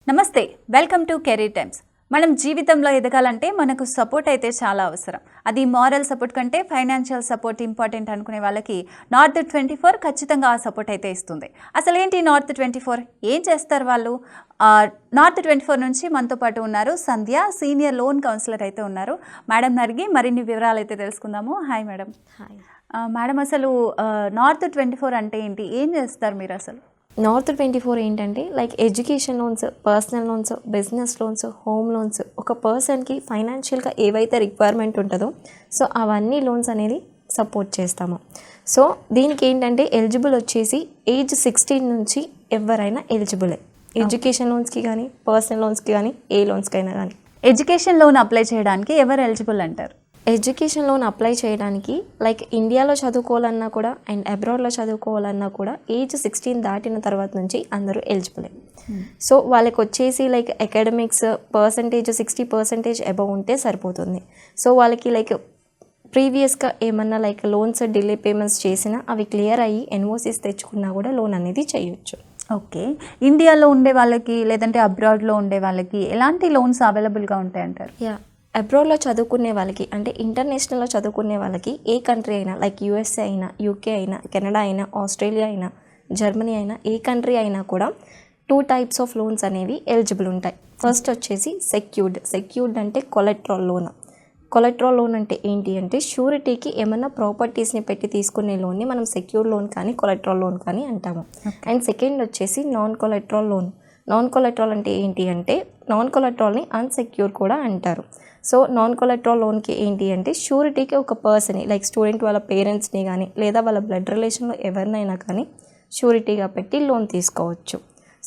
నమస్తే, welcome to career times. మనం జీవితంలో ఎదగాలంటే మనకు సపోర్ట్ అయితే చాలా అవసరం. అది మారల్ సపోర్ట్ కంటే ఫైనాన్షియల్ సపోర్ట్ ఇంపార్టెంట్ అనుకునే వాళ్ళకి North24 ఖచ్చితంగా ఆ సపోర్ట్ అయితే ఇస్తుంది. అసలు ఏంటి North24? ఏం చేస్తారు వాళ్ళు? North24 నుంచి మనతో పాటు ఉన్నారు సంధ్య, సీనియర్ లోన్ కౌన్సిలర్ అయితే ఉన్నారు. మేడం అడిగి మరిన్ని వివరాలు అయితే తెలుసుకుందాము. Hi madam. హాయ్ మేడం, అసలు North24 అంటే ఏంటి? ఏం చేస్తారు మీరు అసలు? North24 ఏంటంటే like education loans, personal loans, business loans, home loans, ఒక పర్సన్కి ఫైనాన్షియల్గా ఏవైతే రిక్వైర్మెంట్ ఉంటుందో సో అవన్నీ లోన్స్ అనేది సపోర్ట్ చేస్తాము. సో దీనికి ఏంటంటే ఎలిజిబుల్ వచ్చేసి ఏజ్ 16 నుంచి ఎవరైనా ఎలిజిబులే. ఎడ్యుకేషన్ లోన్స్కి కానీ, పర్సనల్ లోన్స్కి కానీ, ఏ లోన్స్కైనా కానీ. ఎడ్యుకేషన్ లోన్ అప్లై చేయడానికి ఎవరు ఎలిజిబుల్ అంటారు? ఎడ్యుకేషన్ లోన్ అప్లై చేయడానికి లైక్ ఇండియాలో చదువుకోవాలన్నా కూడా అండ్ అబ్రాడ్లో చదువుకోవాలన్నా కూడా ఏజ్ 16 దాటిన తర్వాత నుంచి అందరూ ఎలిజిబులే. సో వాళ్ళకి వచ్చేసి లైక్ అకాడమిక్స్ పర్సంటేజ్ 60% అబవ్ ఉంటే సరిపోతుంది. సో వాళ్ళకి లైక్ ప్రీవియస్గా ఏమన్నా లైక్ లోన్స్ డిలే పేమెంట్స్ చేసినా అవి క్లియర్ అయ్యి ఎన్ఓసీస్ తెచ్చుకున్నా కూడా లోన్ అనేది చేయొచ్చు. ఓకే, ఇండియాలో ఉండే వాళ్ళకి లేదంటే అబ్రాడ్లో ఉండే వాళ్ళకి ఎలాంటి లోన్స్ అవైలబుల్గా ఉంటాయంటారు? అబ్రాడ్లో చదువుకునే వాళ్ళకి అంటే ఇంటర్నేషనల్లో చదువుకునే వాళ్ళకి ఏ కంట్రీ అయినా లైక్ యూఎస్ఏ అయినా, యూకే అయినా, కెనడా అయినా, ఆస్ట్రేలియా అయినా, జర్మనీ అయినా, ఏ కంట్రీ అయినా కూడా 2 టైప్స్ ఆఫ్ లోన్స్ అనేవి ఎలిజిబుల్ ఉంటాయి. ఫస్ట్ వచ్చేసి సెక్యూర్డ్ అంటే కొలెట్రల్ లోన్. కొలెట్రల్ లోన్ అంటే ఏంటి అంటే షూరిటీకి ఏమన్నా ప్రాపర్టీస్ని పెట్టి తీసుకునే లోన్ని మనం సెక్యూర్డ్ లోన్ కానీ కొలెట్రల్ లోన్ కానీ అంటాము. అండ్ సెకండ్ వచ్చేసి non collateral loan. Non collateral అంటే ఏంటి అంటే నాన్ కొలెట్రల్ని అన్సెక్యూర్ కూడా అంటారు. సో నాన్ కొలెట్రల్ లోన్కి ఏంటి అంటే షూరిటీకి ఒక పర్సన్ని లైక్ స్టూడెంట్ వాళ్ళ పేరెంట్స్ని కానీ లేదా వాళ్ళ బ్లడ్ రిలేషన్లో ఎవరినైనా కానీ షూరిటీగా పెట్టి లోన్ తీసుకోవచ్చు.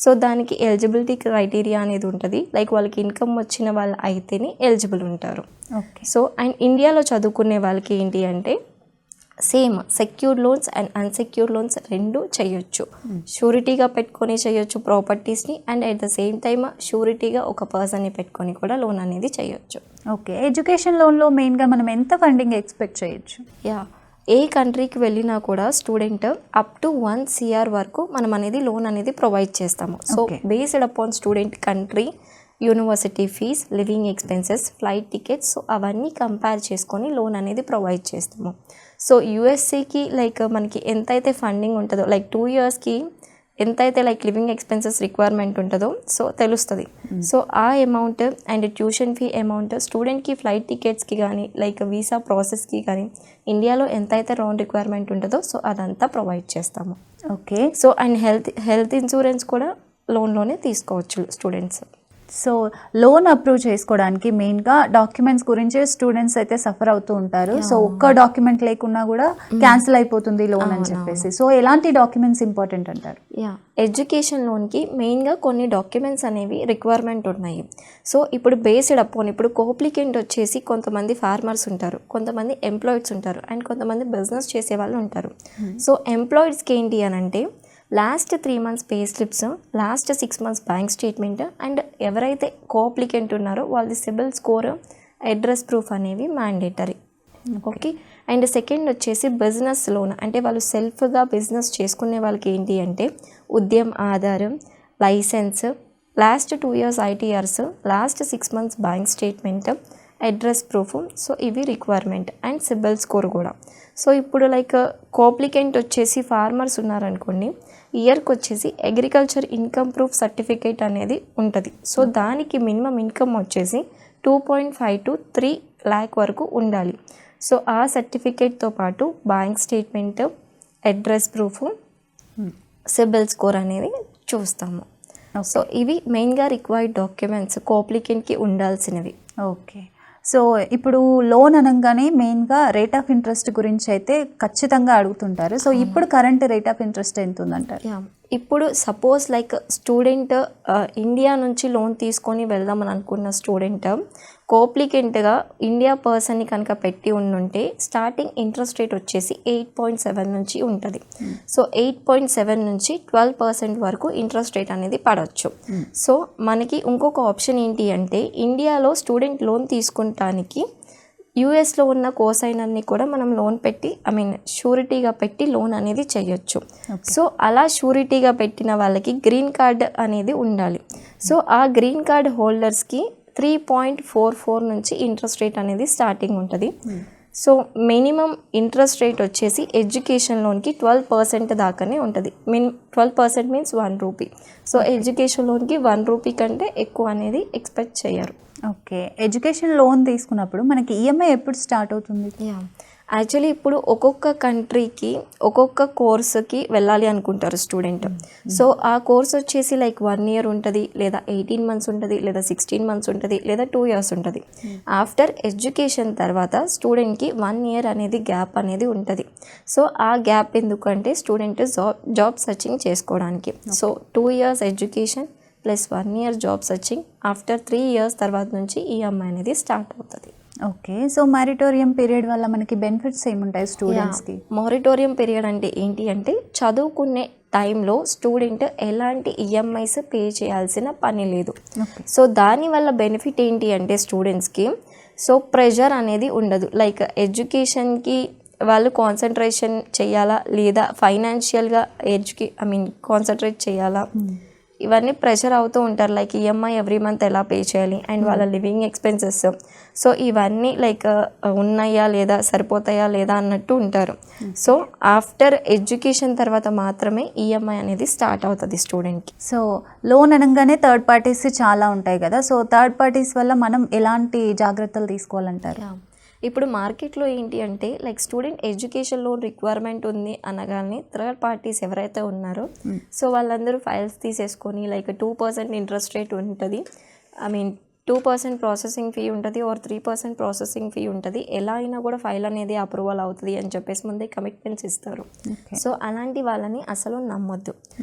సో దానికి ఎలిజిబిలిటీ క్రైటీరియా అనేది ఉంటుంది. లైక్ వాళ్ళకి ఇన్కమ్ వచ్చిన వాళ్ళు అయితేనే ఎలిజిబుల్ ఉంటారు. ఓకే. సో అండ్ ఇండియాలో చదువుకునే వాళ్ళకి ఏంటి అంటే same secured loans and unsecured loans రెండు చేయొచ్చు. షూరిటీగా పెట్టుకొని చేయొచ్చు ప్రాపర్టీస్ని and at the same time షూరిటీగా ఒక పర్సన్ని పెట్టుకొని కూడా లోన్ అనేది చేయొచ్చు. ఓకే, ఎడ్యుకేషన్ లోన్లో మెయిన్గా మనం ఎంత ఫండింగ్ ఎక్స్పెక్ట్ చేయొచ్చు? ఏ కంట్రీకి వెళ్ళినా కూడా స్టూడెంట్ అప్ టు 1 CR వరకు మనం అనేది లోన్ అనేది ప్రొవైడ్ చేస్తాము. So based upon student country, university fees, living expenses, flight tickets, so అవన్నీ కంపేర్ చేసుకొని లోన్ అనేది ప్రొవైడ్ చేస్తాము. సో యూఎస్ఏకి లైక్ మనకి ఎంతైతే ఫండింగ్ ఉంటుందో లైక్ 2 yearsకి ఎంతైతే లైక్ లివింగ్ ఎక్స్పెన్సెస్ రిక్వైర్మెంట్ ఉంటుందో సో తెలుస్తుంది. సో ఆ amount and tuition fee amount, స్టూడెంట్కి ఫ్లైట్ టికెట్స్కి కానీ లైక్ వీసా ప్రాసెస్కి కానీ ఇండియాలో ఎంతైతే రౌండ్ రిక్వైర్మెంట్ ఉంటుందో సో అదంతా ప్రొవైడ్ చేస్తాము. Okay. So and health insurance కూడా లోన్లోనే తీసుకోవచ్చు స్టూడెంట్స్. సో లోన్ అప్రూవ్ చేసుకోవడానికి మెయిన్గా డాక్యుమెంట్స్ గురించి స్టూడెంట్స్ అయితే సఫర్ అవుతూ ఉంటారు. సో ఒక్క డాక్యుమెంట్ లేకున్నా కూడా క్యాన్సిల్ అయిపోతుంది లోన్ అని చెప్పేసి. సో ఎలాంటి డాక్యుమెంట్స్ ఇంపార్టెంట్ అంటారు? ఎడ్యుకేషన్ లోన్కి మెయిన్గా కొన్ని డాక్యుమెంట్స్ అనేవి రిక్వైర్మెంట్ ఉన్నాయి. సో ఇప్పుడు బేస్డ్ అపాన్ ఇప్పుడు కోప్లికెంట్ వచ్చేసి కొంతమంది ఫార్మర్స్ ఉంటారు, కొంతమంది ఎంప్లాయిడ్స్ ఉంటారు అండ్ కొంతమంది బిజినెస్ చేసే వాళ్ళు ఉంటారు. సో ఎంప్లాయిడ్స్కి ఏంటి అని అంటే last 3 months pay slips, last 6 months bank statement and ఎవరైతే కోఅప్లికెంట్ ఉన్నారో వాళ్ళది సిబిల్ స్కోర్, అడ్రస్ ప్రూఫ్ అనేవి మ్యాండేటరీ. ఓకే. అండ్ సెకండ్ వచ్చేసి బిజినెస్ లోన్ అంటే వాళ్ళు సెల్ఫ్గా బిజినెస్ చేసుకునే వాళ్ళకి ఏంటి అంటే ఉద్యమ్ ఆధారం, license, last 2 years ITRs, last 6 months bank statement, address proof, so ఇవి రిక్వైర్మెంట్ అండ్ సిబిల్ స్కోర్ కూడా. సో ఇప్పుడు లైక్ కోఅప్లికెంట్ వచ్చేసి ఫార్మర్స్ ఉన్నారనుకోండి, ఇయర్కి వచ్చేసి అగ్రికల్చర్ ఇన్కమ్ ప్రూఫ్ సర్టిఫికేట్ అనేది ఉంటుంది. సో దానికి మినిమం ఇన్కమ్ వచ్చేసి 2.5 to 3 lakh వరకు ఉండాలి. సో ఆ సర్టిఫికేట్తో పాటు bank statement, address proof, CIBIL score అనేది చూస్తాము. సో ఇవి మెయిన్గా రిక్వైర్డ్ డాక్యుమెంట్స్ కోఅప్లికెంట్కి ఉండాల్సినవి. ఓకే. సో ఇప్పుడు లోన్ అనగానే మెయిన్గా రేట్ ఆఫ్ ఇంట్రెస్ట్ గురించి అయితే ఖచ్చితంగా అడుగుతుంటారు. సో ఇప్పుడు కరెంట్ రేట్ ఆఫ్ ఇంట్రెస్ట్ ఎంత ఉందంటారు? ఇప్పుడు సపోజ్ లైక్ స్టూడెంట్ ఇండియా నుంచి లోన్ తీసుకొని వెళ్దామని అనుకున్న స్టూడెంట్ కోఅప్లికెంట్గా ఇండియా పర్సన్ని కనుక పెట్టి ఉండుంటే స్టార్టింగ్ ఇంట్రెస్ట్ రేట్ వచ్చేసి 8.7 నుంచి ఉంటుంది. సో 8.7 నుంచి 12% వరకు ఇంట్రెస్ట్ రేట్ అనేది పడవచ్చు. సో మనకి ఇంకొక ఆప్షన్ ఏంటి అంటే ఇండియాలో స్టూడెంట్ లోన్ తీసుకుంటానికి యూఎస్లో ఉన్న కోసైనన్ని కూడా మనం లోన్ పెట్టి షూరిటీగా పెట్టి లోన్ అనేది చేయొచ్చు. సో అలా షూరిటీగా పెట్టిన వాళ్ళకి గ్రీన్ కార్డ్ అనేది ఉండాలి. సో ఆ గ్రీన్ కార్డ్ హోల్డర్స్కి 3.44 నుంచి ఇంట్రెస్ట్ రేట్ అనేది స్టార్టింగ్ ఉంటుంది. సో మినిమం ఇంట్రెస్ట్ రేట్ వచ్చేసి ఎడ్యుకేషన్ లోన్కి 12% దాకానే ఉంటుంది. 12% మీన్స్ 1 రూపీ. సో ఎడ్యుకేషన్ లోన్కి 1 రూపీ కంటే ఎక్కువ అనేది ఎక్స్పెక్ట్ చేయరు. ఓకే, ఎడ్యుకేషన్ లోన్ తీసుకున్నప్పుడు మనకి ఈఎంఐ ఎప్పుడు స్టార్ట్ అవుతుంది? యాక్చువల్లీ ఇప్పుడు ఒక్కొక్క కంట్రీకి ఒక్కొక్క కోర్సుకి వెళ్ళాలి అనుకుంటారు స్టూడెంట్. సో ఆ కోర్స్ వచ్చేసి లైక్ 1 ఇయర్ ఉంటుంది, లేదా 18 మంత్స్ ఉంటుంది, లేదా 16 మంత్స్ ఉంటుంది, లేదా 2 ఇయర్స్ ఉంటుంది. ఆఫ్టర్ ఎడ్యుకేషన్ తర్వాత స్టూడెంట్కి 1 ఇయర్ అనేది గ్యాప్ అనేది ఉంటుంది. సో ఆ గ్యాప్ ఎందుకంటే స్టూడెంట్ జాబ్ సర్చింగ్ చేసుకోవడానికి. So 2 years education plus 1 year job searching, after 3 years తర్వాత నుంచి ఈఎంఐ అనేది స్టార్ట్ అవుతుంది. ఓకే, సో మారిటోరియం పీరియడ్ వల్ల మనకి బెనిఫిట్స్ ఏముంటాయి స్టూడెంట్స్కి? మారిటోరియం పీరియడ్ అంటే ఏంటి అంటే చదువుకునే టైంలో స్టూడెంట్ ఎలాంటి ఈఎంఐస్ పే చేయాల్సిన పని లేదు. సో దానివల్ల బెనిఫిట్ ఏంటి అంటే స్టూడెంట్స్కి సో ప్రెషర్ అనేది ఉండదు. లైక్ ఎడ్యుకేషన్కి వాళ్ళు కాన్సన్ట్రేషన్ చేయాలా లేదా ఫైనాన్షియల్గా కాన్సన్ట్రేట్ చేయాలా, ఇవన్నీ ప్రెషర్ అవుతూ ఉంటారు. లైక్ ఈఎంఐ ఎవ్రీ మంత్ ఎలా పే చేయాలి అండ్ వాళ్ళ లివింగ్ ఎక్స్పెన్సెస్, సో ఇవన్నీ లైక్ ఉన్నాయా లేదా సరిపోతాయా లేదా అన్నట్టు ఉంటారు. సో ఆఫ్టర్ ఎడ్యుకేషన్ తర్వాత మాత్రమే ఈఎంఐ అనేది స్టార్ట్ అవుతుంది స్టూడెంట్కి. సో లోన్ అనగానే థర్డ్ పార్టీస్ చాలా ఉంటాయి కదా, సో థర్డ్ పార్టీస్ వల్ల మనం ఎలాంటి జాగ్రత్తలు తీసుకోవాలంటారు? ఇప్పుడు మార్కెట్లో ఏంటి అంటే like student education loan requirement ఉంది అనగానే థర్డ్ పార్టీస్ ఎవరైతే ఉన్నారో సో వాళ్ళందరూ ఫైల్స్ తీసేసుకొని లైక్ 2% ఇంట్రెస్ట్ రేట్ ఉంటుంది, 2% ప్రాసెసింగ్ ఫీ ఉంటుంది ఆర్ 3% ప్రాసెసింగ్ ఫీ ఉంటుంది, ఎలా అయినా కూడా ఫైల్ అనేది అప్రూవల్ అవుతుంది అని చెప్పేసి ముందే కమిట్మెంట్స్ ఇస్తారు. సో అలాంటి వాళ్ళని అసలు నమ్మొద్దు.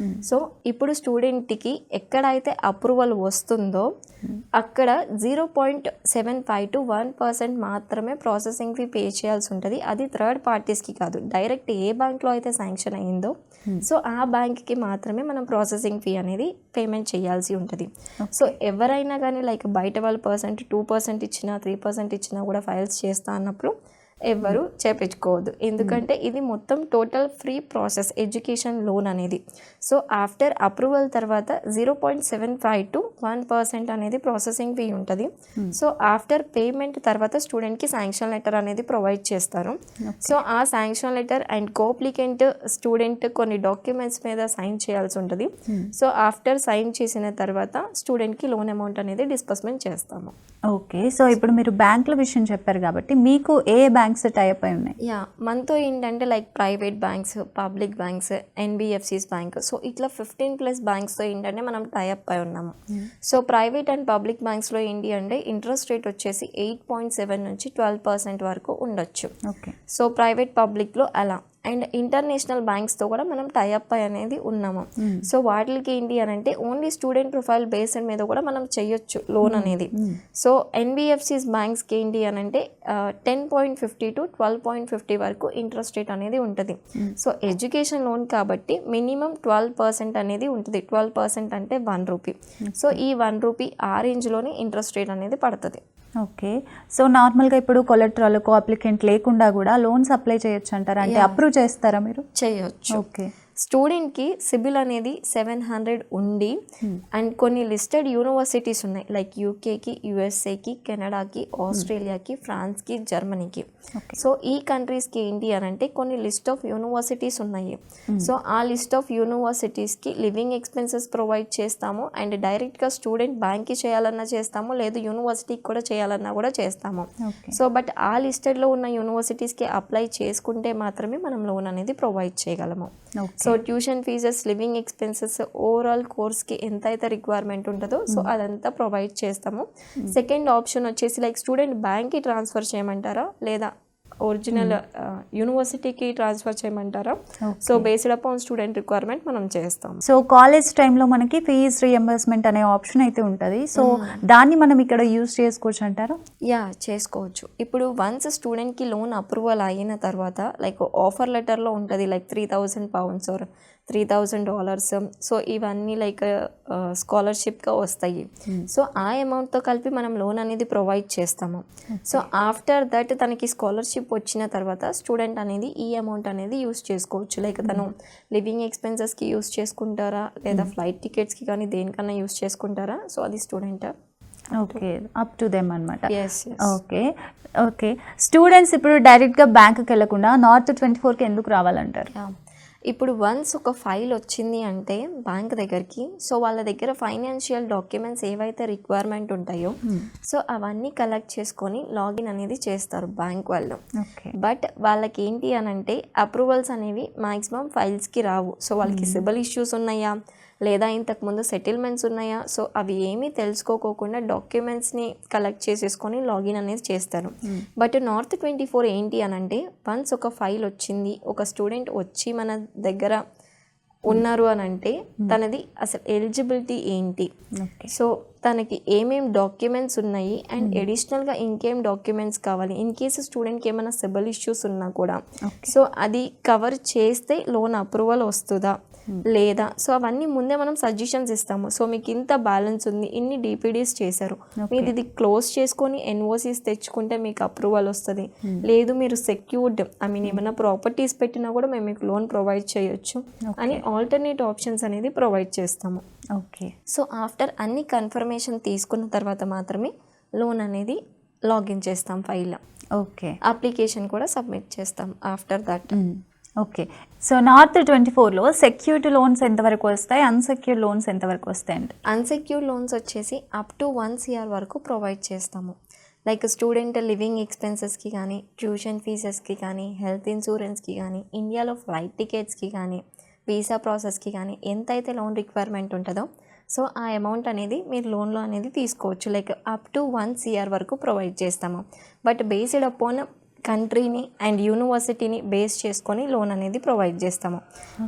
సో ఇప్పుడు స్టూడెంట్కి ఎక్కడైతే అప్రూవల్ వస్తుందో అక్కడ 0.75 to 1% మాత్రమే ప్రాసెసింగ్ ఫీ పే చేయాల్సి ఉంటుంది. అది థర్డ్ పార్టీస్కి కాదు, డైరెక్ట్ ఏ బ్యాంక్లో అయితే శాంక్షన్ అయ్యిందో సో ఆ బ్యాంక్కి మాత్రమే మనం ప్రాసెసింగ్ ఫీ అనేది పేమెంట్ చేయాల్సి ఉంటుంది. సో ఎవరైనా కానీ లైక్ బయట వాళ్ళు 2% ఇచ్చినా 3% ఇచ్చినా కూడా ఫైల్స్ చేస్తా అన్నప్పుడు ఎవ్వరు చేపించుకోవద్దు. ఎందుకంటే ఇది మొత్తం total free process education loan అనేది. సో ఆఫ్టర్ అప్రూవల్ తర్వాత 0.75 to 1% అనేది ప్రాసెసింగ్ ఫీ ఉంటుంది. సో ఆఫ్టర్ పేమెంట్ తర్వాత స్టూడెంట్కి శాంక్షన్ లెటర్ అనేది ప్రొవైడ్ చేస్తారు. సో ఆ శాంక్షన్ లెటర్ అండ్ కోప్లికెంట్ స్టూడెంట్ కొన్ని డాక్యుమెంట్స్ మీద సైన్ చేయాల్సి ఉంటుంది. సో ఆఫ్టర్ సైన్ చేసిన తర్వాత స్టూడెంట్కి లోన్ అమౌంట్ అనేది డిస్బర్స్మెంట్ చేస్తాము. ఓకే, సో ఇప్పుడు మీరు బ్యాంకుల విషయం చెప్పారు కాబట్టి మీకు ఏ బ్యాంక్స్ టైప్ అయి ఉన్నాయి? మనతో ఏంటంటే like private banks, public banks, NBFCs bank, so ఇట్లా 15+ బ్యాంక్స్తో ఏంటంటే మనం టైప్ అయి ఉన్నాము. సో ప్రైవేట్ అండ్ పబ్లిక్ బ్యాంక్స్లో ఏంటి అంటే ఇంట్రెస్ట్ రేట్ వచ్చేసి 8.7 నుంచి 12% వరకు ఉండొచ్చు. ఓకే, సో ప్రైవేట్ పబ్లిక్లో అలా. అండ్ ఇంటర్నేషనల్ బ్యాంక్స్తో కూడా మనం టైఅప్ అనేది ఉన్నాము. సో వాటికి ఏంటి అని అంటే ఓన్లీ స్టూడెంట్ ప్రొఫైల్ బేస్డ్ మీద కూడా మనం చేయొచ్చు లోన్ అనేది. సో ఎన్బిఎఫ్సిస్ బ్యాంక్స్కి ఏంటి అని అంటే 10.50 to 12.50 వరకు ఇంట్రెస్ట్ రేట్ అనేది ఉంటుంది. సో ఎడ్యుకేషన్ లోన్ కాబట్టి మినిమం 12% అనేది ఉంటుంది. 12% అంటే 1 రూపీ. సో ఈ 1 రూపీ ఆ రేంజ్లోనే ఇంట్రెస్ట్ రేట్ అనేది పడుతుంది. ఓకే, సో నార్మల్గా ఇప్పుడు కొలెటరల్ అప్లికెంట్ లేకుండా కూడా లోన్స్ అప్లై చేయొచ్చు అంటారా? అంటే అప్రూవ్ చేస్తారా మీరు? చేయొచ్చు. ఓకే, స్టూడెంట్కి సిబిల్ అనేది 700 ఉండి అండ్ కొన్ని లిస్టెడ్ యూనివర్సిటీస్ ఉన్నాయి లైక్ యూకేకి, యుఎస్ఏకి, కెనడాకి, ఆస్ట్రేలియాకి, ఫ్రాన్స్కి, జర్మనీకి. సో ఈ కంట్రీస్కి ఏంటి అని అంటే కొన్ని లిస్ట్ ఆఫ్ యూనివర్సిటీస్ ఉన్నాయి. సో ఆ లిస్ట్ ఆఫ్ యూనివర్సిటీస్కి లివింగ్ ఎక్స్పెన్సెస్ ప్రొవైడ్ చేస్తాము అండ్ డైరెక్ట్గా స్టూడెంట్ బ్యాంక్కి చేయాలన్నా చేస్తాము, లేదు యూనివర్సిటీకి కూడా చేయాలన్నా కూడా చేస్తాము. సో బట్ ఆ లిస్టెడ్లో ఉన్న యూనివర్సిటీస్కి అప్లై చేసుకుంటే మాత్రమే మనం లోన్ అనేది ప్రొవైడ్ చేయగలము. So tuition fees, living expenses, overall కోర్స్కి ఎంత అయితే రిక్వైర్మెంట్ ఉంటుందో సో అదంతా ప్రొవైడ్ చేస్తాము. సెకండ్ ఆప్షన్ వచ్చేసి లైక్ స్టూడెంట్ బ్యాంక్కి ట్రాన్స్ఫర్ చేయమంటారా లేదా ఒరిజినల్ యూనివర్సిటీకి ట్రాన్స్ఫర్ చేయమంటారా? So based upon student requirement మనం చేస్తాం. సో కాలేజ్ టైంలో మనకి ఫీజ్ రియంబర్స్మెంట్ అనే ఆప్షన్ అయితే ఉంటుంది. సో దాన్ని మనం ఇక్కడ యూజ్ చేసుకోవచ్చు అంటారా? చేసుకోవచ్చు. ఇప్పుడు వన్స్ స్టూడెంట్కి లోన్ అప్రూవల్ అయిన తర్వాత లైక్ ఆఫర్ లెటర్లో ఉంటుంది లైక్ £3,000 ఆర్ $3,000. సో ఇవన్నీ లైక్ స్కాలర్షిప్గా వస్తాయి. సో ఆ అమౌంట్తో కలిపి మనం లోన్ అనేది ప్రొవైడ్ చేస్తాము. సో ఆఫ్టర్ దట్ తనకి స్కాలర్షిప్ వచ్చిన తర్వాత స్టూడెంట్ అనేది ఈ అమౌంట్ అనేది యూస్ చేసుకోవచ్చు. లైక్ తను లివింగ్ ఎక్స్పెన్సెస్కి యూస్ చేసుకుంటారా లేదా ఫ్లైట్ టికెట్స్కి కానీ దేనికన్నా యూస్ చేసుకుంటారా, సో అది student. Okay, up to them అనమాట. ఎస్. Okay okay. స్టూడెంట్స్ ఇప్పుడు డైరెక్ట్గా బ్యాంకుకి వెళ్లకుండా నార్త్ 24కి ఎందుకు రావాలంటారు? ఇప్పుడు వన్స్ ఒక ఫైల్ వచ్చింది అంటే బ్యాంక్ దగ్గరికి, సో వాళ్ళ దగ్గర ఫైనాన్షియల్ డాక్యుమెంట్స్ ఏవైతే రిక్వైర్మెంట్ ఉంటాయో సో అవన్నీ కలెక్ట్ చేసుకొని లాగిన్ అనేది చేస్తారు బ్యాంక్ వాళ్ళు. బట్ వాళ్ళకి ఏంటి అని అంటే అప్రూవల్స్ అనేవి మ్యాక్సిమం ఫైల్స్కి రావు. సో వాళ్ళకి సిబిల్ ఇష్యూస్ ఉన్నాయా లేదా ఇంతకుముందు సెటిల్మెంట్స్ ఉన్నాయా, సో అవి ఏమీ తెలుసుకోకోకుండా డాక్యుమెంట్స్ని కలెక్ట్ చేసేసుకొని లాగిన్ అనేది చేస్తారు. బట్ నార్త్ 24 ఏంటి అని అంటే వన్స్ ఒక ఫైల్ వచ్చింది, ఒక స్టూడెంట్ వచ్చి మన దగ్గర ఉన్నారు అని అంటే తనది అసలు ఎలిజిబిలిటీ ఏంటి, సో తనకి ఏమేం డాక్యుమెంట్స్ ఉన్నాయి అండ్ అడిషనల్గా ఇంకేం డాక్యుమెంట్స్ కావాలి, ఇన్ కేసు స్టూడెంట్కి ఏమైనా సిబిల్ ఇష్యూస్ ఉన్నా కూడా సో అది కవర్ చేస్తే లోన్ అప్రూవల్ వస్తుందా లేదా, సో అవన్నీ ముందే మనం సజెషన్స్ ఇస్తాము. సో మీకు ఇంత బ్యాలెన్స్ ఉంది, ఇన్ని డిపిడీస్ చేశారు, మీరు ఇది క్లోజ్ చేసుకొని ఎన్ఓసీస్ తెచ్చుకుంటే మీకు అప్రూవల్ వస్తుంది, లేదు మీరు సెక్యూర్డ్ ఏమైనా ప్రాపర్టీస్ పెట్టినా కూడా మేము మీకు లోన్ ప్రొవైడ్ చేయొచ్చు అని ఆల్టర్నేట్ ఆప్షన్స్ అనేది ప్రొవైడ్ చేస్తాము. ఓకే. సో ఆఫ్టర్ అన్ని కన్ఫర్మేషన్ తీసుకున్న తర్వాత మాత్రమే లోన్ అనేది లాగిన్ చేస్తాం ఫైల్. ఓకే. అప్లికేషన్ కూడా సబ్మిట్ చేస్తాం after that. Okay. So north 24లో సెక్యూర్డ్ లోన్స్ ఎంతవరకు వస్తాయి, అన్సెక్యూర్డ్ లోన్స్ ఎంతవరకు వస్తాయండి? అన్సెక్యూర్డ్ లోన్స్ వచ్చేసి అప్ టు 1 CR వరకు ప్రొవైడ్ చేస్తాము. లైక్ స్టూడెంట్ లివింగ్ ఎక్స్పెన్సెస్కి కానీ, ట్యూషన్ ఫీజెస్కి కానీ, హెల్త్ ఇన్సూరెన్స్కి కానీ, ఇండియాలో ఫ్లైట్ టికెట్స్కి కానీ, వీసా ప్రాసెస్కి కానీ ఎంతైతే లోన్ రిక్వైర్మెంట్ ఉంటుందో సో ఆ అమౌంట్ అనేది మీరు లోన్లో అనేది తీసుకోవచ్చు. లైక్ అప్ టు 1 CR వరకు ప్రొవైడ్ చేస్తాము. బట్ బేస్డ్ అపాన్ కంట్రీని అండ్ యూనివర్సిటీని బేస్ చేసుకొని లోన్ అనేది ప్రొవైడ్ చేస్తాము.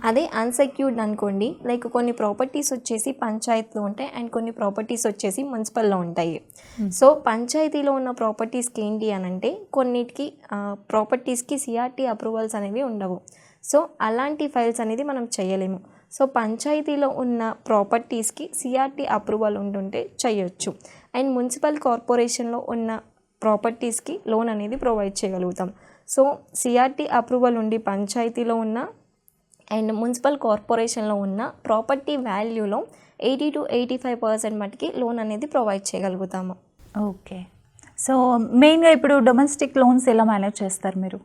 అదే అన్సెక్యూర్డ్ అనుకోండి, లైక్ కొన్ని ప్రాపర్టీస్ వచ్చేసి పంచాయతీలో ఉంటాయి అండ్ కొన్ని ప్రాపర్టీస్ వచ్చేసి మున్సిపల్లో ఉంటాయి. సో పంచాయతీలో ఉన్న ప్రాపర్టీస్కి ఏంటి అని అంటే కొన్నిటికి ప్రాపర్టీస్కి సిఆర్టీ అప్రూవల్స్ అనేవి ఉండవు. సో అలాంటి ఫైల్స్ అనేది మనం చేయలేము. సో పంచాయతీలో ఉన్న ప్రాపర్టీస్కి సిఆర్టీ అప్రూవల్ ఉంటుంటే చేయొచ్చు. అండ్ మున్సిపల్ కార్పొరేషన్లో ఉన్న ప్రాపర్టీస్కి లోన్ అనేది ప్రొవైడ్ చేయగలుగుతాం. సో సిఆర్టీ అప్రూవల్ ఉండి పంచాయతీలో ఉన్న అండ్ మున్సిపల్ కార్పొరేషన్లో ఉన్న ప్రాపర్టీ వాల్యూలో 80 to 85% మటుకి లోన్ అనేది ప్రొవైడ్ చేయగలుగుతాము. ఓకే. సో మెయిన్గా ఇప్పుడు డొమెస్టిక్ లోన్స్ ఎలా మేనేజ్ చేస్తారు మీరు?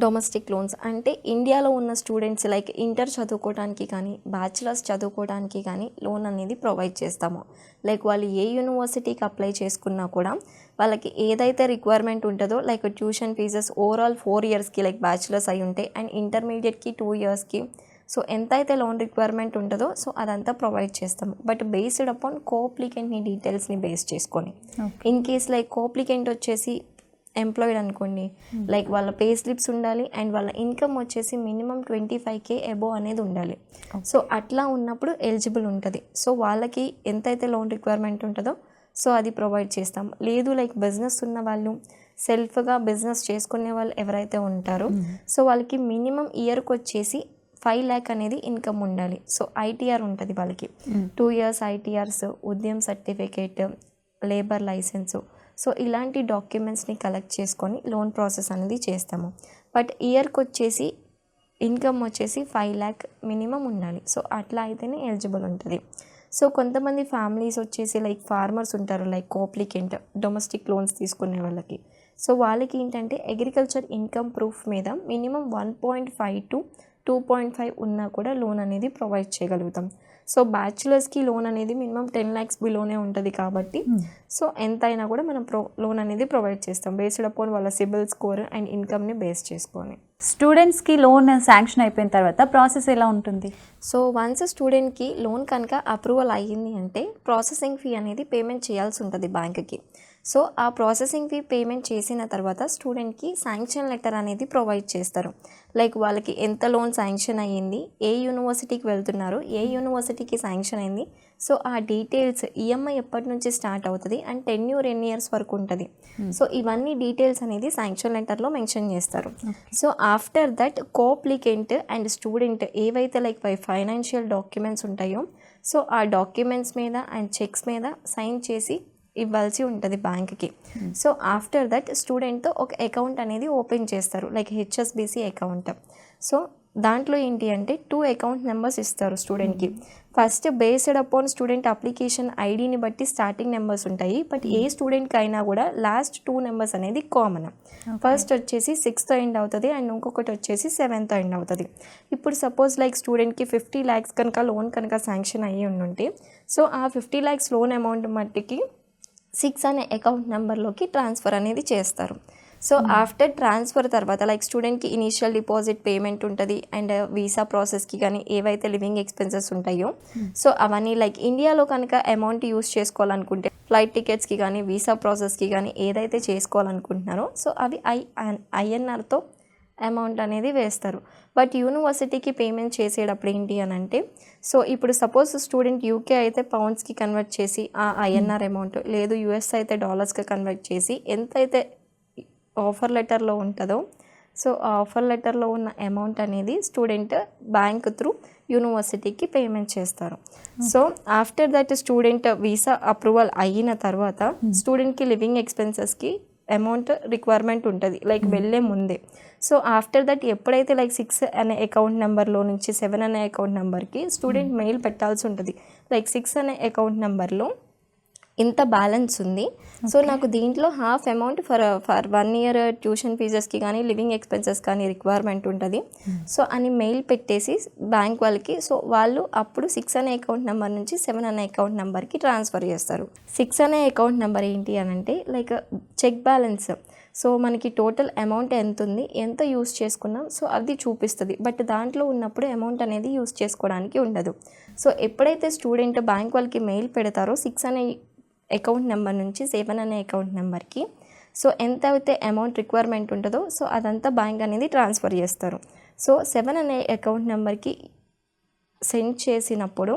డొమెస్టిక్ లోన్స్ అంటే ఇండియాలో ఉన్న స్టూడెంట్స్ లైక్ ఇంటర్ చదువుకోవడానికి కానీ, బ్యాచిలర్స్ చదువుకోవడానికి కానీ లోన్ అనేది ప్రొవైడ్ చేస్తాము. లైక్ వాళ్ళు ఏ యూనివర్సిటీకి అప్లై చేసుకున్నా కూడా వాళ్ళకి ఏదైతే రిక్వైర్మెంట్ ఉంటుందో లైక్ ట్యూషన్ ఫీజెస్ ఓవరాల్ 4 yearsకి లైక్ బ్యాచిలర్స్ అయి ఉంటే అండ్ ఇంటర్మీడియట్కి 2 yearsకి సో ఎంతైతే లోన్ రిక్వైర్మెంట్ ఉంటుందో సో అదంతా ప్రొవైడ్ చేస్తాము. బట్ బేస్డ్ అపాన్ కోప్లికెంట్ని డీటెయిల్స్ని బేస్ చేసుకొని ఇన్ కేస్ లైక్ కోప్లికెంట్ వచ్చేసి ఎంప్లాయిడ్ అనుకోండి, లైక్ వాళ్ళ పే స్లిప్స్ ఉండాలి అండ్ వాళ్ళ ఇన్కమ్ వచ్చేసి మినిమం 25K అబోవ్ అనేది ఉండాలి. సో అట్లా ఉన్నప్పుడు ఎలిజిబుల్ ఉంటుంది. సో వాళ్ళకి ఎంతైతే లోన్ రిక్వైర్మెంట్ ఉంటుందో సో అది ప్రొవైడ్ చేస్తాం. లేదు లైక్ బిజినెస్ ఉన్న వాళ్ళు, సెల్ఫ్గా బిజినెస్ చేసుకునే వాళ్ళు ఎవరైతే ఉంటారో సో వాళ్ళకి మినిమం ఇయర్కి వచ్చేసి 5 lakh అనేది ఇన్కమ్ ఉండాలి. సో ITR ఉంటుంది వాళ్ళకి, 2 years ITRs, Udyam certificate, labour licence, so ఇలాంటి డాక్యుమెంట్స్ని కలెక్ట్ చేసుకొని లోన్ ప్రాసెస్ అనేది చేస్తాము. బట్ ఇయర్కి వచ్చేసి ఇన్కమ్ వచ్చేసి 5 lakh మినిమం ఉండాలి. సో అట్లా అయితేనే ఎలిజిబుల్ ఉంటుంది. సో కొంతమంది ఫ్యామిలీస్ వచ్చేసి లైక్ ఫార్మర్స్ ఉంటారు, లైక్ కోప్లికెంట్ డొమెస్టిక్ లోన్స్ తీసుకునే వాళ్ళకి. సో వాళ్ళకి ఏంటంటే అగ్రికల్చర్ ఇన్కమ్ ప్రూఫ్ మీద మినిమం 1.5 to 2.5 ఉన్నా కూడా లోన్ అనేది ప్రొవైడ్ చేయగలుగుతాం. సో బ్యాచులర్స్కి లోన్ అనేది మినిమం 10 lakhs బిలోనే ఉంటుంది కాబట్టి సో ఎంతైనా కూడా మనం లోన్ అనేది ప్రొవైడ్ చేస్తాం బేస్డ్ అపాన్ వాళ్ళ సిబిల్ స్కోర్ అండ్ ఇన్కమ్ని బేస్ చేసుకొని. స్టూడెంట్స్కి లోన్ శాంక్షన్ అయిపోయిన తర్వాత ప్రాసెస్ ఎలా ఉంటుంది? సో వన్స్ స్టూడెంట్కి లోన్ కనుక అప్రూవల్ అయ్యింది అంటే ప్రాసెసింగ్ ఫీ అనేది పేమెంట్ చేయాల్సి ఉంటుంది బ్యాంక్కి. సో ఆ ప్రాసెసింగ్ ఫీ పేమెంట్ చేసిన తర్వాత స్టూడెంట్కి శాంక్షన్ లెటర్ అనేది ప్రొవైడ్ చేస్తారు. లైక్ వాళ్ళకి ఎంత లోన్ శాంక్షన్ అయ్యింది, ఏ యూనివర్సిటీకి వెళ్తున్నారు, ఏ యూనివర్సిటీకి శాంక్షన్ అయింది, సో ఆ డీటెయిల్స్, ఈఎంఐ ఎప్పటి నుంచి స్టార్ట్ అవుతుంది అండ్ టెన్యూర్ ఎన్ని ఇయర్స్ వరకు ఉంటుంది, సో ఇవన్నీ డీటెయిల్స్ అనేది శాంక్షన్ లెటర్లో మెన్షన్ చేస్తారు. So after that co-applicant and student ఏవైతే లైక్ ఫైనాన్షియల్ డాక్యుమెంట్స్ ఉంటాయో సో ఆ డాక్యుమెంట్స్ మీద అండ్ చెక్స్ మీద సైన్ చేసి ఇవ్వాల్సి ఉంటుంది బ్యాంక్కి. సో ఆఫ్టర్ దట్ స్టూడెంట్తో ఒక అకౌంట్ అనేది ఓపెన్ చేస్తారు, లైక్ హెచ్ఎస్బిసి అకౌంట్. సో దాంట్లో ఏంటి అంటే 2 అకౌంట్ నెంబర్స్ ఇస్తారు స్టూడెంట్కి. First based upon student application ఐడిని బట్టి స్టార్టింగ్ నెంబర్స్ ఉంటాయి, బట్ ఏ స్టూడెంట్కి అయినా కూడా లాస్ట్ 2 నెంబర్స్ అనేది కామన్. ఫస్ట్ వచ్చేసి 6తో ఎండ్ అవుతుంది అండ్ ఇంకొకటి వచ్చేసి 7తో ఎండ్ అవుతుంది. ఇప్పుడు సపోజ్ లైక్ స్టూడెంట్కి 50 lakhs కనుక లోన్ కనుక శాంక్షన్ అయ్యి ఉంటే సో ఆ 50 lakhs లోన్ అమౌంట్ మట్టికి 6 అనే అకౌంట్ నెంబర్లోకి ట్రాన్స్ఫర్ అనేది చేస్తారు. సో ఆఫ్టర్ ట్రాన్స్ఫర్ తర్వాత లైక్ స్టూడెంట్కి ఇనీషియల్ డిపాజిట్ పేమెంట్ ఉంటుంది అండ్ వీసా ప్రాసెస్కి కానీ ఏవైతే లివింగ్ ఎక్స్పెన్సెస్ ఉంటాయో సో అవన్నీ లైక్ ఇండియాలో కనుక అమౌంట్ యూస్ చేసుకోవాలనుకుంటే ఫ్లైట్ టికెట్స్కి కానీ వీసా ప్రాసెస్కి కానీ ఏదైతే చేసుకోవాలనుకుంటున్నారో సో అవి ఐఎన్ఆర్తో అమౌంట్ అనేది వేస్తారు. బట్ యూనివర్సిటీకి పేమెంట్ చేసేటప్పుడు ఏంటి అని అంటే సో ఇప్పుడు సపోజ్ స్టూడెంట్ యూకే అయితే పౌండ్స్కి కన్వర్ట్ చేసి ఆ ఐఎన్ఆర్ అమౌంట్, లేదు యుఎస్ అయితే డాలర్స్కి కన్వర్ట్ చేసి ఎంతైతే ఆఫర్ లెటర్లో ఉంటుందో సో ఆ ఆఫర్ లెటర్లో ఉన్న అమౌంట్ అనేది స్టూడెంట్ బ్యాంక్ త్రూ యూనివర్సిటీకి పేమెంట్ చేస్తారు. So after that student visa approval అయిన తర్వాత స్టూడెంట్కి లివింగ్ ఎక్స్పెన్సెస్కి అమౌంట్ రిక్వైర్మెంట్ ఉంటుంది లైక్ వెళ్ళే ముందే. సో ఆఫ్టర్ దట్ ఎప్పుడైతే లైక్ 6 అనే అకౌంట్ నెంబర్లో నుంచి 7 అనే అకౌంట్ నెంబర్కి స్టూడెంట్ మెయిల్ పెట్టాల్సి ఉంటుంది, లైక్ 6 అనే అకౌంట్ నెంబర్లో ఇంత బ్యాలెన్స్ ఉంది, సో నాకు దీంట్లో half amount for 1 year tuition ఫీజెస్కి కానీ లివింగ్ ఎక్స్పెన్సెస్ కానీ రిక్వైర్మెంట్ ఉంటుంది సో అని మెయిల్ పెట్టేసి బ్యాంక్ వాళ్ళకి, సో వాళ్ళు అప్పుడు 6 అనే అకౌంట్ నెంబర్ నుంచి 7 అనే అకౌంట్ నెంబర్కి ట్రాన్స్ఫర్ చేస్తారు. 6 అనే అకౌంట్ నెంబర్ ఏంటి అని అంటే లైక్ చెక్ బ్యాలెన్స్, సో మనకి టోటల్ అమౌంట్ ఎంత ఉంది, ఎంత యూస్ చేసుకున్నాం సో అది చూపిస్తుంది, బట్ దాంట్లో ఉన్నప్పుడు అమౌంట్ అనేది యూస్ చేసుకోవడానికి ఉండదు. సో ఎప్పుడైతే స్టూడెంట్ బ్యాంక్ వాళ్ళకి మెయిల్ పెడతారో 6 అనే అకౌంట్ నెంబర్ నుంచి 7 అనే అకౌంట్ నెంబర్కి సో ఎంత అయితే అమౌంట్ రిక్వైర్మెంట్ ఉంటుందో సో అదంతా బ్యాంక్ అనేది ట్రాన్స్ఫర్ చేస్తారు. సో 7 అనే అకౌంట్ నెంబర్కి సెండ్ చేసినప్పుడు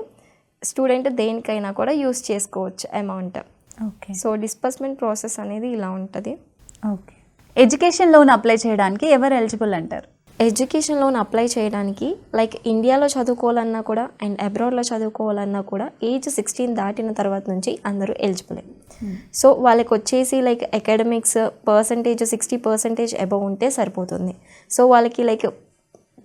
స్టూడెంట్ దేనికైనా కూడా యూస్ చేసుకోవచ్చు amount. Okay. So disbursement process అనేది ఇలా ఉంటుంది. ఓకే. ఎడ్యుకేషన్ లోన్ అప్లై చేయడానికి ఎవరు ఎలిజిబుల్ అంటారు? ఎడ్యుకేషన్ లోన్ అప్లై చేయడానికి లైక్ ఇండియాలో చదువుకోవాలన్నా కూడా అండ్ అబ్రాడ్లో చదువుకోవాలన్నా కూడా ఏజ్ 16 దాటిన తర్వాత నుంచి అందరూ ఎలిజిబులే. సో వాళ్ళకి వచ్చేసి లైక్ అకాడమిక్స్ పర్సంటేజ్ 60% అబవ్ ఉంటే సరిపోతుంది. సో వాళ్ళకి లైక్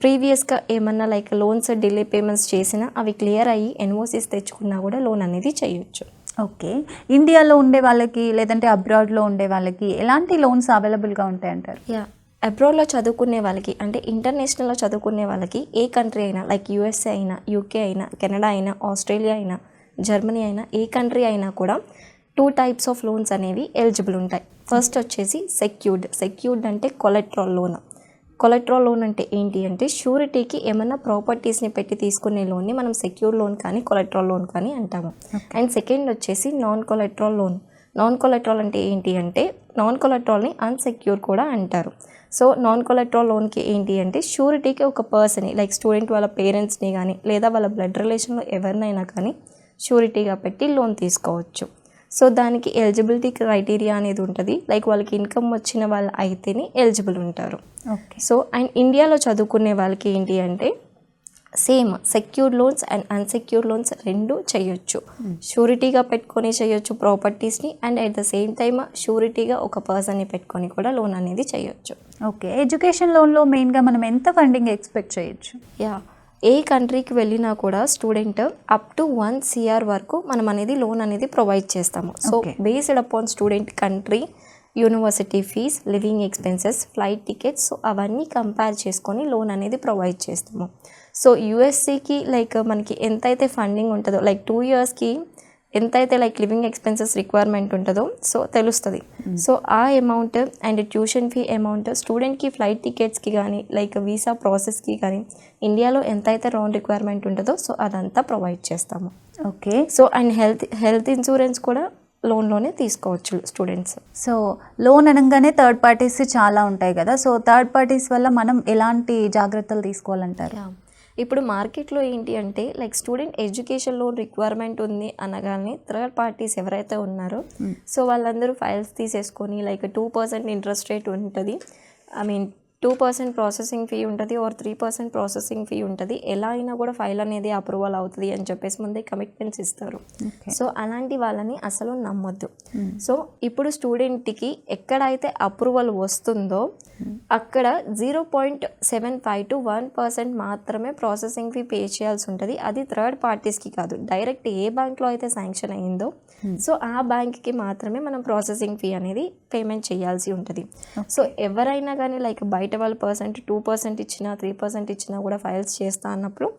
ప్రీవియస్గా ఏమన్నా లైక్ లోన్స్ డిలే పేమెంట్స్ చేసినా అవి క్లియర్ అయ్యి ఎన్ఓసీస్ తెచ్చుకున్నా కూడా లోన్ అనేది చేయొచ్చు. ఓకే. ఇండియాలో ఉండే వాళ్ళకి లేదంటే అబ్రాడ్లో ఉండే వాళ్ళకి ఎలాంటి లోన్స్ అవైలబుల్గా ఉంటాయంటారు? అబ్రాడ్లో చదువుకునే వాళ్ళకి అంటే ఇంటర్నేషనల్లో చదువుకునే వాళ్ళకి ఏ కంట్రీ అయినా లైక్ యూఎస్ఏ అయినా, యూకే అయినా, కెనడా అయినా, ఆస్ట్రేలియా అయినా, జర్మనీ అయినా, ఏ కంట్రీ అయినా కూడా 2 types ఆఫ్ లోన్స్ అనేవి ఎలిజిబుల్ ఉంటాయి. ఫస్ట్ వచ్చేసి సెక్యూర్డ్ అంటే కొలెట్రల్ లోన్. కొలెట్రల్ లోన్ అంటే ఏంటి అంటే షూరిటీకి ఏమన్నా ప్రాపర్టీస్ని పెట్టి తీసుకునే లోన్ని మనం సెక్యూర్ లోన్ కానీ కొలెట్రల్ లోన్ కానీ అంటాము. అండ్ సెకండ్ వచ్చేసి non collateral loan. Non collateral అంటే ఏంటి అంటే నాన్ కొలెట్రల్ని అన్సెక్యూర్ కూడా అంటారు. సో నాన్ కొలెట్రల్ లోన్కి ఏంటి అంటే షూరిటీకి ఒక పర్సన్ లైక్ స్టూడెంట్ వాళ్ళ పేరెంట్స్ని కానీ లేదా వాళ్ళ బ్లడ్ రిలేషన్లో ఎవరినైనా కానీ షూరిటీగా పెట్టి లోన్ తీసుకోవచ్చు. సో దానికి ఎలిజిబిలిటీ క్రైటీరియా అనేది ఉంటుంది, లైక్ వాళ్ళకి ఇన్కమ్ వచ్చిన వాళ్ళు అయితేనే ఎలిజిబుల్ ఉంటారు. ఓకే. సో అండ్ ఇండియాలో చదువుకునే వాళ్ళకి ఏంటి అంటే same secured loans and unsecured loans రెండు చేయొచ్చు. షూరిటీగా పెట్టుకొని చేయొచ్చు ప్రాపర్టీస్ని and at the same time షూరిటీగా ఒక పర్సన్ని పెట్టుకొని కూడా లోన్ అనేది చేయొచ్చు. ఓకే. ఎడ్యుకేషన్ లోన్లో మెయిన్గా మనం ఎంత ఫండింగ్ ఎక్స్పెక్ట్ చేయొచ్చు? ఏ కంట్రీకి వెళ్ళినా కూడా స్టూడెంట్ అప్ టు 1 CR వరకు మనం అనేది లోన్ అనేది ప్రొవైడ్ చేస్తాము. So based upon student country, university fees, living expenses, flight tickets, so అవన్నీ కంపేర్ చేసుకొని లోన్ అనేది ప్రొవైడ్ చేస్తాము. సో యూఎస్సీకి లైక్ మనకి ఎంతైతే ఫండింగ్ ఉంటుందో లైక్ 2 yearsకి ఎంతైతే లైక్ లివింగ్ ఎక్స్పెన్సెస్ రిక్వైర్మెంట్ ఉంటుందో సో తెలుస్తుంది. సో ఆ amount and tuition fee amount స్టూడెంట్కి ఫ్లైట్ టికెట్స్కి కానీ లైక్ వీసా ప్రాసెస్కి కానీ ఇండియాలో ఎంతైతే లోన్ రిక్వైర్మెంట్ ఉంటుందో సో అదంతా ప్రొవైడ్ చేస్తాము. Okay. So and health insurance కూడా లోన్లోనే తీసుకోవచ్చు స్టూడెంట్స్. సో లోన్ అనగానే థర్డ్ పార్టీస్ చాలా ఉంటాయి కదా, సో థర్డ్ పార్టీస్ వల్ల మనం ఎలాంటి జాగ్రత్తలు తీసుకోవాలంటారు? ఇప్పుడు మార్కెట్లో ఏంటి అంటే like student education loan requirement ఉంది అనగానే థర్డ్ పార్టీస్ ఎవరైతే ఉన్నారో సో వాళ్ళందరూ ఫైల్స్ తీసేసుకొని లైక్ 2% ఇంట్రెస్ట్ రేట్ ఉంటుంది, ఐ మీన్ 2% ప్రాసెసింగ్ ఫీ ఉంటుంది ఆర్ 3% ప్రాసెసింగ్ ఫీ ఉంటుంది, ఎలా అయినా కూడా ఫైల్ అనేది అప్రూవల్ అవుతుంది అని చెప్పేసి ముందే కమిట్మెంట్స్ ఇస్తారు. సో అలాంటి వాళ్ళని అసలు నమ్మొద్దు. సో ఇప్పుడు స్టూడెంట్కి ఎక్కడైతే అప్రూవల్ వస్తుందో అక్కడ 0.75 to 1% మాత్రమే ప్రాసెసింగ్ ఫీ పే చేయాల్సి ఉంటుంది. అది థర్డ్ పార్టీస్కి కాదు, డైరెక్ట్ ఏ బ్యాంక్లో అయితే శాంక్షన్ అయ్యిందో సో ఆ బ్యాంక్కి మాత్రమే మనం ప్రాసెసింగ్ ఫీ అనేది పేమెంట్ చేయాల్సి ఉంటుంది. సో ఎవరైనా కానీ లైక్ బయట వాళ్ళు 2% ఇచ్చినా 3% ఇచ్చినా కూడా ఫైల్స్ చేస్తా అన్నప్పుడు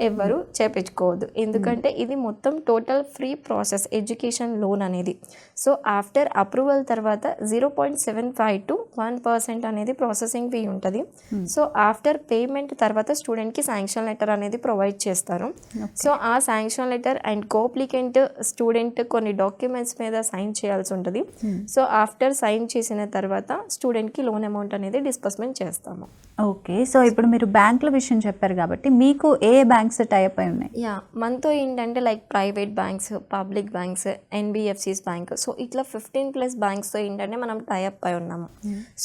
ఎవ్వరు చేపించుకోవద్దు, ఎందుకంటే ఇది మొత్తం total free process education loan అనేది. సో ఆఫ్టర్ అప్రూవల్ తర్వాత 0.75 to 1% అనేది ప్రాసెసింగ్ ఫీ ఉంటుంది. సో ఆఫ్టర్ పేమెంట్ తర్వాత స్టూడెంట్కి శాంక్షన్ లెటర్ అనేది ప్రొవైడ్ చేస్తారు. సో ఆ శాంక్షన్ లెటర్ అండ్ కోప్లికెంట్ స్టూడెంట్ కొన్ని డాక్యుమెంట్స్ మీద సైన్ చేయాల్సి ఉంటుంది. సో ఆఫ్టర్ సైన్ చేసిన తర్వాత స్టూడెంట్కి లోన్ అమౌంట్ అనేది డిస్బర్స్మెంట్ చేస్తాము. ఓకే, సో ఇప్పుడు మీరు బ్యాంకుల విషయం చెప్పారు కాబట్టి మీకు ఏ బ్యాంక్స్ టైప్ అయి ఉన్నాయి? మనతో ఏంటంటే like private banks, public banks, NBFCs bank, so ఇట్లా 15+ బ్యాంక్స్తో ఏంటంటే మనం టైప్ అయి ఉన్నాము.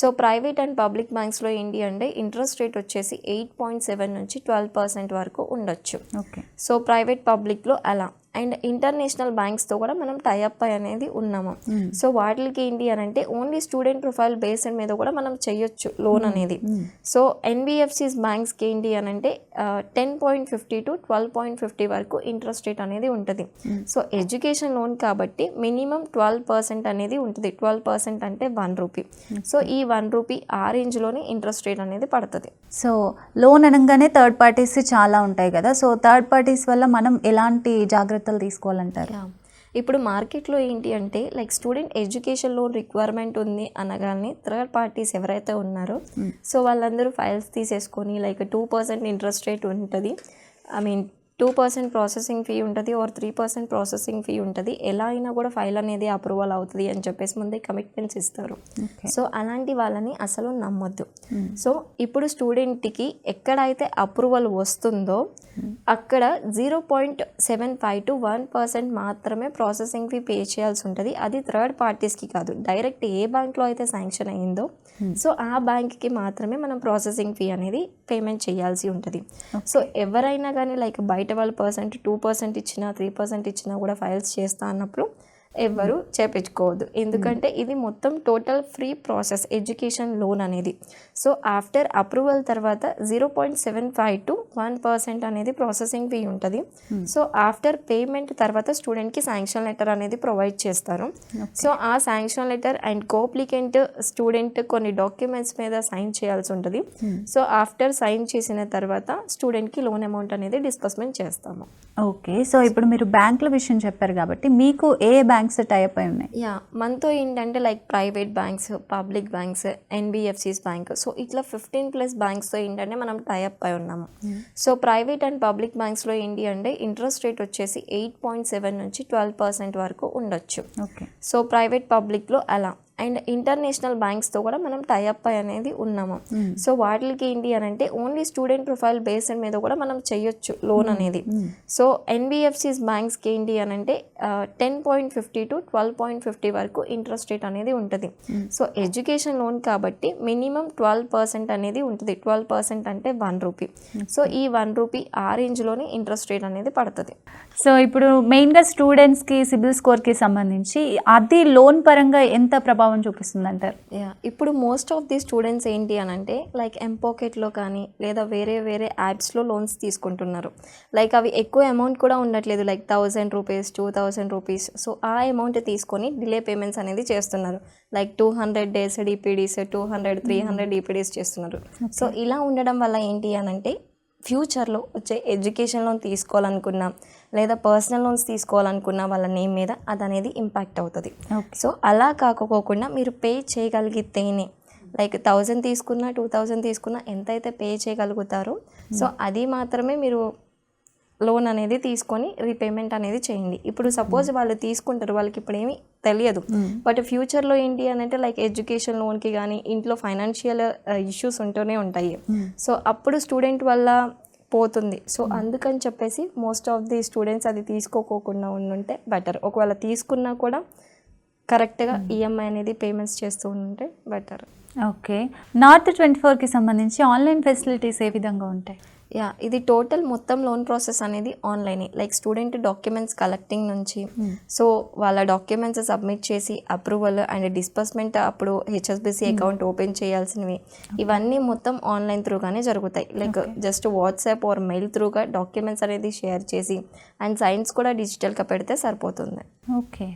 సో ప్రైవేట్ అండ్ పబ్లిక్ బ్యాంక్స్లో ఏంటి అంటే ఇంట్రెస్ట్ రేట్ వచ్చేసి 8.7 నుంచి 12% వరకు ఉండొచ్చు. ఓకే, సో ప్రైవేట్ పబ్లిక్లో అలా. అండ్ ఇంటర్నేషనల్ బ్యాంక్స్తో కూడా మనం టైఅప్ అనేది ఉన్నాము. సో వాటికి ఏంటి అని అంటే ఓన్లీ స్టూడెంట్ ప్రొఫైల్ బేస్డ్ మీద కూడా మనం చేయొచ్చు లోన్ అనేది. సో ఎన్బిఎఫ్సిస్ బ్యాంక్స్కి ఏంటి అని అంటే 10.50 to 12.50 వరకు ఇంట్రెస్ట్ రేట్ అనేది ఉంటుంది. సో ఎడ్యుకేషన్ లోన్ కాబట్టి మినిమం 12% అనేది ఉంటుంది. 12% అంటే 1 రూపీ. సో ఈ 1 రూపీ ఆ రేంజ్లోనే ఇంట్రెస్ట్ రేట్ అనేది పడుతుంది. సో లోన్ అనగానే థర్డ్ పార్టీస్ చాలా ఉంటాయి కదా, సో థర్డ్ పార్టీస్ వల్ల మనం ఎలాంటి జాగ్రత్తలు తీసుకోవాలంటారు? ఇప్పుడు మార్కెట్లో ఏంటి అంటే like student education loan requirement ఉంది అనగానే థర్డ్ పార్టీస్ ఎవరైతే ఉన్నారో సో వాళ్ళందరూ ఫైల్స్ తీసేసుకొని లైక్ 2% ఇంట్రెస్ట్ రేట్ ఉంటుంది, ఐ మీన్ 2% ప్రాసెసింగ్ ఫీ ఉంటుంది ఆర్ 3% ప్రాసెసింగ్ ఫీ ఉంటుంది, ఎలా అయినా కూడా ఫైల్ అనేది అప్రూవల్ అవుతుంది అని చెప్పేసి ముందే కమిట్మెంట్స్ ఇస్తారు. సో అలాంటి వాళ్ళని అసలు నమ్మొద్దు. సో ఇప్పుడు స్టూడెంట్కి ఎక్కడైతే అప్రూవల్ వస్తుందో అక్కడ 0.75 to 1% మాత్రమే ప్రాసెసింగ్ ఫీ పే చేయాల్సి ఉంటుంది. అది థర్డ్ పార్టీస్కి కాదు, డైరెక్ట్ ఏ బ్యాంక్లో అయితే శాంక్షన్ అయ్యిందో సో ఆ బ్యాంక్కి మాత్రమే మనం ప్రాసెసింగ్ ఫీ అనేది పేమెంట్ చేయాల్సి ఉంటుంది. సో ఎవరైనా కానీ లైక్ బయట వాళ్ళు 2% ఇచ్చినా 3% ఇచ్చినా కూడా ఫైల్స్ చేస్తా అన్నప్పుడు ఎవ్వరు చేపించుకోవద్దు, ఎందుకంటే ఇది మొత్తం total free process education loan అనేది. సో ఆఫ్టర్ అప్రూవల్ తర్వాత 0.75 to 1% అనేది ప్రాసెసింగ్ ఫీ ఉంటుంది. సో ఆఫ్టర్ పేమెంట్ తర్వాత స్టూడెంట్కి శాంక్షన్ లెటర్ అనేది ప్రొవైడ్ చేస్తారు. సో ఆ శాంక్షన్ లెటర్ అండ్ కోప్లికెంట్ స్టూడెంట్ కొన్ని డాక్యుమెంట్స్ మీద సైన్ చేయాల్సి ఉంటుంది. సో ఆఫ్టర్ సైన్ చేసిన తర్వాత స్టూడెంట్కి లోన్ అమౌంట్ అనేది డిస్బర్స్మెంట్ చేస్తాము. ఓకే, సో ఇప్పుడు మీరు బ్యాంకుల విషయం చెప్పారు కాబట్టి మీకు ఏ బ్యాంక్స్ టైప్ అయి ఉన్నాయి? మనతో ఏంటంటే like private banks, public banks, NBFCs bank, so ఇట్లా 15+ బ్యాంక్స్తో ఏంటంటే మనం టైఅప్ అయి ఉన్నాము. సో ప్రైవేట్ అండ్ పబ్లిక్ బ్యాంక్స్లో ఏంటి అంటే ఇంట్రెస్ట్ రేట్ వచ్చేసి 8.7 నుంచి 12% వరకు ఉండొచ్చు. ఓకే, సో ప్రైవేట్ పబ్లిక్లో అలా. అండ్ ఇంటర్నేషనల్ బ్యాంక్స్తో కూడా మనం టైఅప్ అనేది ఉన్నాము. సో వాటికి ఏంటి అని అంటే ఓన్లీ స్టూడెంట్ ప్రొఫైల్ బేస్డ్ మీద కూడా మనం చేయొచ్చు లోన్ అనేది. సో ఎన్బిఎఫ్సిస్ బ్యాంక్స్కి ఏంటి అని అంటే 10.50 to 12.50 వరకు ఇంట్రెస్ట్ రేట్ అనేది ఉంటుంది. సో ఎడ్యుకేషన్ లోన్ కాబట్టి మినిమం 12% అనేది ఉంటుంది. 12% అంటే 1 రూపీ. సో ఈ 1 రూపీ ఆ రేంజ్లోనే ఇంట్రెస్ట్ రేట్ అనేది పడుతుంది. సో ఇప్పుడు మెయిన్గా స్టూడెంట్స్కి సిబిల్ స్కోర్కి సంబంధించి అది లోన్ పరంగా ఎంత ప్రభావం చూపిస్తుంది అంటారు? ఇప్పుడు మోస్ట్ ఆఫ్ ది స్టూడెంట్స్ ఏంటి అని అంటే లైక్ ఎంపాకెట్లో కానీ లేదా వేరే యాప్స్లో లోన్స్ తీసుకుంటున్నారు. లైక్ అవి ఎక్కువ అమౌంట్ కూడా ఉండట్లేదు, లైక్ 1000 రూపీస్, 2000 రూపీస్. సో ఆ అమౌంట్ తీసుకొని డిలే పేమెంట్స్ అనేది చేస్తున్నారు. లైక్ 200 డేస్ డిపిడీస్, 200, 300 డిపిడీస్ చేస్తున్నారు. సో ఇలా ఉండడం వల్ల ఏంటి అని అంటే ఫ్యూచర్లో వచ్చే ఎడ్యుకేషన్ లోన్ తీసుకోవాలనుకున్నా లేదా పర్సనల్ లోన్స్ తీసుకోవాలనుకున్నా వాళ్ళ నేమ్ మీద అది అనేది ఇంపాక్ట్ అవుతుంది. సో అలా కాకపోకుండా మీరు పే చేయగలిగితేనే లైక్ 1000 తీసుకున్నా 2000 తీసుకున్నా ఎంతైతే పే చేయగలుగుతారో సో అది మాత్రమే మీరు లోన్ అనేది తీసుకొని రీపేమెంట్ అనేది చేయండి. ఇప్పుడు సపోజ్ వాళ్ళు తీసుకుంటారు, వాళ్ళకి ఇప్పుడు ఏమి తెలియదు. బట్ ఫ్యూచర్లో ఏంటి అని అంటే లైక్ ఎడ్యుకేషన్ లోన్కి కానీ ఇంట్లో ఫైనాన్షియల్ ఇష్యూస్ ఉంటూనే ఉంటాయి. సో అప్పుడు స్టూడెంట్ వల్ల పోతుంది. సో అందుకని చెప్పేసి మోస్ట్ ఆఫ్ ది స్టూడెంట్స్ అది తీసుకోకోకుండా ఉంటే బెటర్. ఒకవేళ తీసుకున్నా కూడా కరెక్ట్గా ఈఎంఐ అనేది పేమెంట్స్ చేస్తూ ఉంటే బెటర్. ఓకే, నార్త్ 24కి సంబంధించి ఆన్లైన్ ఫెసిలిటీస్ ఏ విధంగా ఉంటాయి? యా, ఇది టోటల్ మొత్తం లోన్ ప్రాసెస్ అనేది ఆన్లైనే. లైక్ స్టూడెంట్ డాక్యుమెంట్స్ కలెక్టింగ్ నుంచి సో వాళ్ళ డాక్యుమెంట్స్ సబ్మిట్ చేసి అప్రూవల్ అండ్ డిస్బర్స్మెంట్ అప్పుడు హెచ్ఎస్బిసి అకౌంట్ ఓపెన్ చేయాల్సినవి ఇవన్నీ మొత్తం ఆన్లైన్ త్రూగానే జరుగుతాయి. Like just WhatsApp or mail త్రూగా డాక్యుమెంట్స్ అనేది షేర్ చేసి అండ్ సైన్స్ కూడా డిజిటల్గా పెడితే సరిపోతుంది. ఓకే,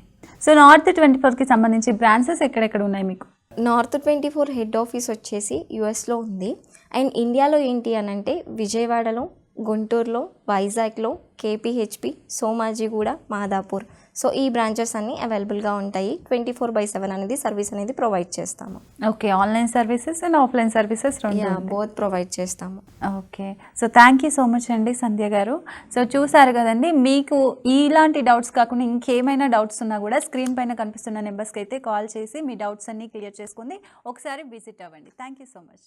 సో నార్త్ 24కి సంబంధించి బ్రాంచెస్ ఎక్కడెక్కడ ఉన్నాయి మీకు? నార్త్ 24 హెడ్ ఆఫీస్ వచ్చేసి యుఎస్లో ఉంది. అండ్ ఇండియాలో ఏంటి అని అంటే విజయవాడలో, గుంటూరులో, వైజాగ్లో, కేపీహెచ్పి, సోమాజిగూడ, మాదాపూర్. సో ఈ బ్రాంచెస్ అన్నీ అవైలబుల్గా ఉంటాయి. 24/7 అనేది సర్వీస్ అనేది ప్రొవైడ్ చేస్తాము. Okay, online services and offline services రెండు బోత్ ప్రొవైడ్ చేస్తాము. Okay, so thank you so much అండి సంధ్య గారు. సో చూసారు కదండి, మీకు ఇలాంటి డౌట్స్ కాకుండా ఇంకేమైనా డౌట్స్ ఉన్నా కూడా స్క్రీన్ పైన కనిపిస్తున్న నెంబర్స్కి అయితే కాల్ చేసి మీ డౌట్స్ అన్నీ క్లియర్ చేసుకుంది ఒకసారి విజిట్ అవ్వండి. Thank you so much.